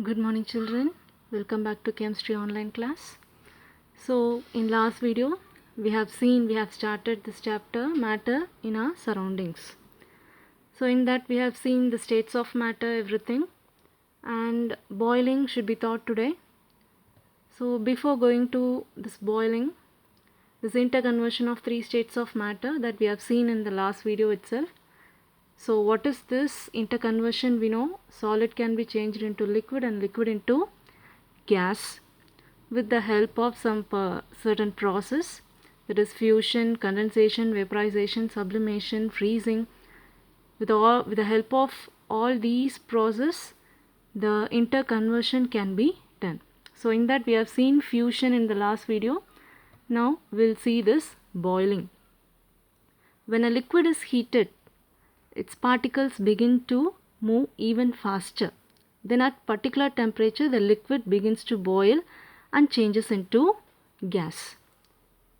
Good morning children, welcome back to chemistry online class. So in last video we have started this chapter matter in our surroundings. So in that we have seen the states of matter, everything, and boiling should be taught today. So before going to this boiling, this interconversion of three states of matter that we have seen in the last video itself. So what is this interconversion? We know solid can be changed into liquid and liquid into gas with the help of some certain process, that is fusion, condensation, vaporization, sublimation, freezing. With the help of all these processes, the interconversion can be done. So in that we have seen fusion in the last video. Now we'll see this boiling. When a liquid is heated, its particles begin to move even faster. Then at particular temperature, the liquid begins to boil and changes into gas.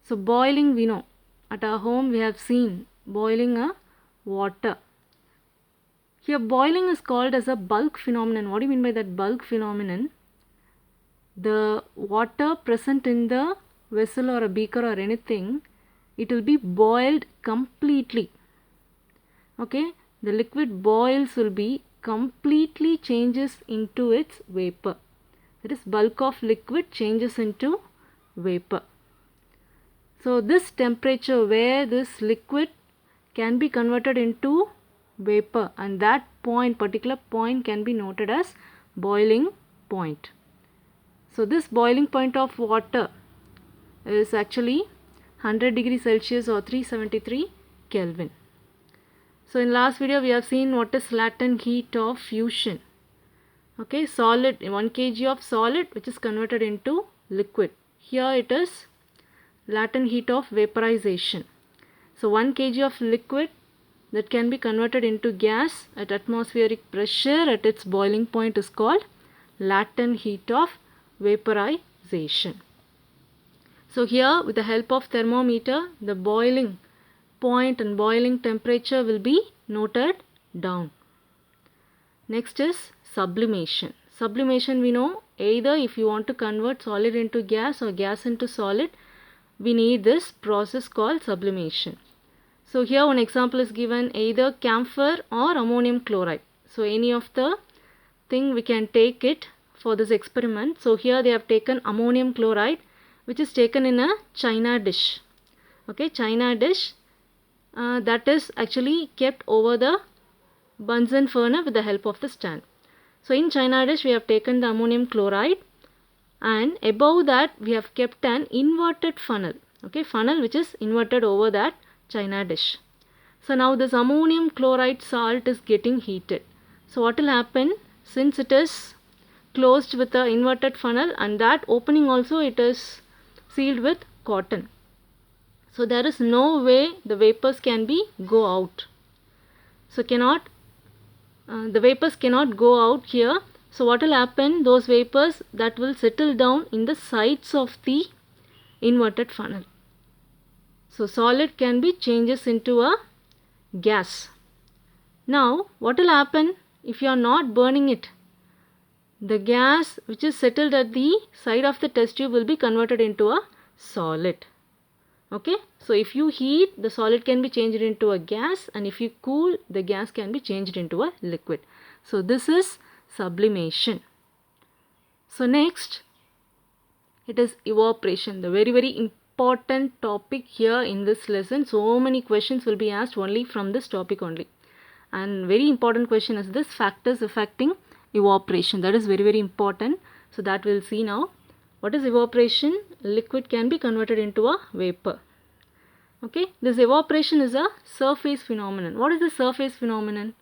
So boiling, we know, at our home we have seen boiling a water. Here boiling is called as a bulk phenomenon. What do you mean by that bulk phenomenon? The water present in the vessel or a beaker or anything, it will be boiled completely. Okay, the liquid boils will be completely changes into its vapor. That is, bulk of liquid changes into vapor. So this temperature where this liquid can be converted into vapor, and that point, particular point, can be noted as boiling point. So this boiling point of water is actually 100 degrees Celsius or 373 Kelvin. So in last video we have seen what is latent heat of fusion. Okay, solid, 1 kg of solid which is converted into liquid. Here it is latent heat of vaporization. So 1 kg of liquid that can be converted into gas at atmospheric pressure at its boiling point is called latent heat of vaporization. So here with the help of thermometer, the boiling point and boiling temperature will be noted down. Next is sublimation. Sublimation, we know, either if you want to convert solid into gas or gas into solid, we need this process called sublimation. So here one example is given, either camphor or ammonium chloride. So any of the thing we can take it for this experiment. So here they have taken ammonium chloride which is taken in a china dish. Okay, china dish. That is actually kept over the Bunsen burner with the help of the stand. So in china dish we have taken the ammonium chloride, and above that we have kept an inverted funnel. Okay, funnel which is inverted over that china dish. So now this ammonium chloride salt is getting heated. So what will happen, since it is closed with the inverted funnel and that opening also it is sealed with cotton. So there is no way the vapors can be go out. So the vapors cannot go out here. So what will happen, those vapors that will settle down in the sides of the inverted funnel. So solid can be changes into a gas. Now what will happen if you are not burning it? The gas which is settled at the side of the test tube will be converted into a solid. Okay, so if you heat, the solid can be changed into a gas, and if you cool, the gas can be changed into a liquid. So this is sublimation. So next, it is evaporation, the very important topic here in this lesson. So many questions will be asked only from this topic only. And very important question is this, factors affecting evaporation. That is very important. So that we'll see now. What is evaporation? Liquid can be converted into a vapor. Okay, this evaporation is a surface phenomenon. What is the surface phenomenon?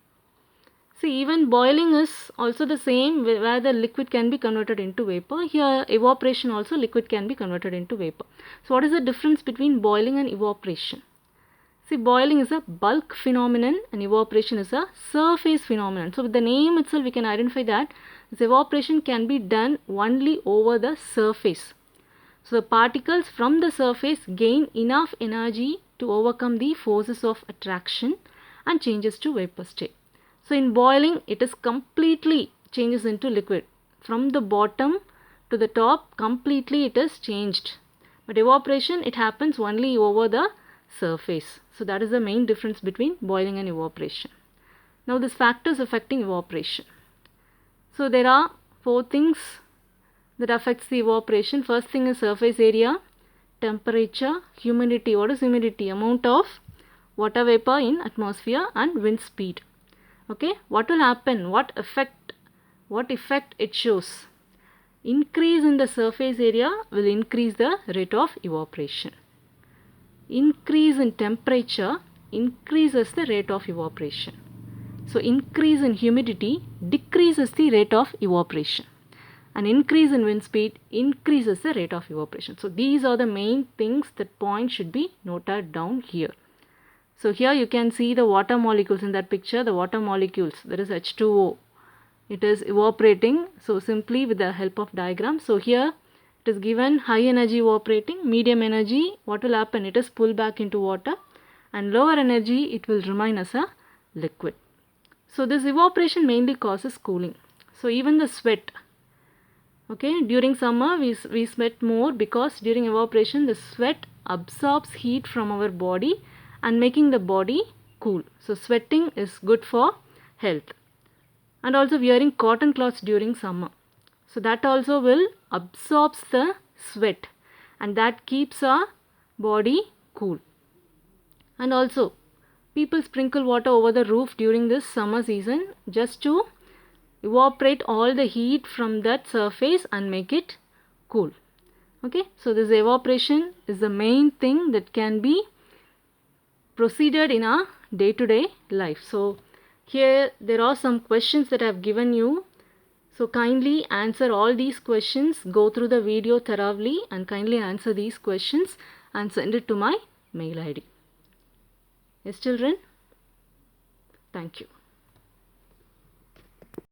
See, even boiling is also the same, where the liquid can be converted into vapor. Here evaporation also, liquid can be converted into vapor. So what is the difference between boiling and evaporation? See, boiling is a bulk phenomenon and evaporation is a surface phenomenon. So with the name itself we can identify that this evaporation can be done only over the surface. So the particles from the surface gain enough energy to overcome the forces of attraction and changes to vapor state. So in boiling it is completely changes into liquid. from the bottom to the top completely it is changed. But evaporation, it happens only over the surface. So that is the main difference between boiling and evaporation. Now these factors affecting evaporation. So there are 4 things that affects the evaporation. First thing is surface area, temperature, humidity. What is humidity? Amount of water vapor in atmosphere, and wind speed. Okay, what will happen? What effect it shows? Increase in the surface area will increase the rate of evaporation. Increase in temperature increases the rate of evaporation. So increase in humidity decreases the rate of evaporation. An increase in wind speed increases the rate of evaporation. So these are the main things that point should be noted down here. So here you can see the water molecules in that picture, the water molecules, that is H2O. It is evaporating, so simply with the help of diagram. So here it is given high energy evaporating, medium energy, what will happen? It is pulled back into water, and lower energy it will remain as a liquid. So this evaporation mainly causes cooling. So even the sweat, okay, during summer we sweat more because during evaporation the sweat absorbs heat from our body and making the body cool. So sweating is good for health. And also wearing cotton cloths during summer. So that also will absorbs the sweat and that keeps our body cool. And also people sprinkle water over the roof during this summer season just to evaporate all the heat from that surface and make it cool. Okay, so this evaporation is the main thing that can be proceeded in our day-to-day life. So here there are some questions that I have given you. So kindly answer all these questions, go through the video thoroughly and kindly answer these questions and send it to my mail ID. Yes children? Thank you.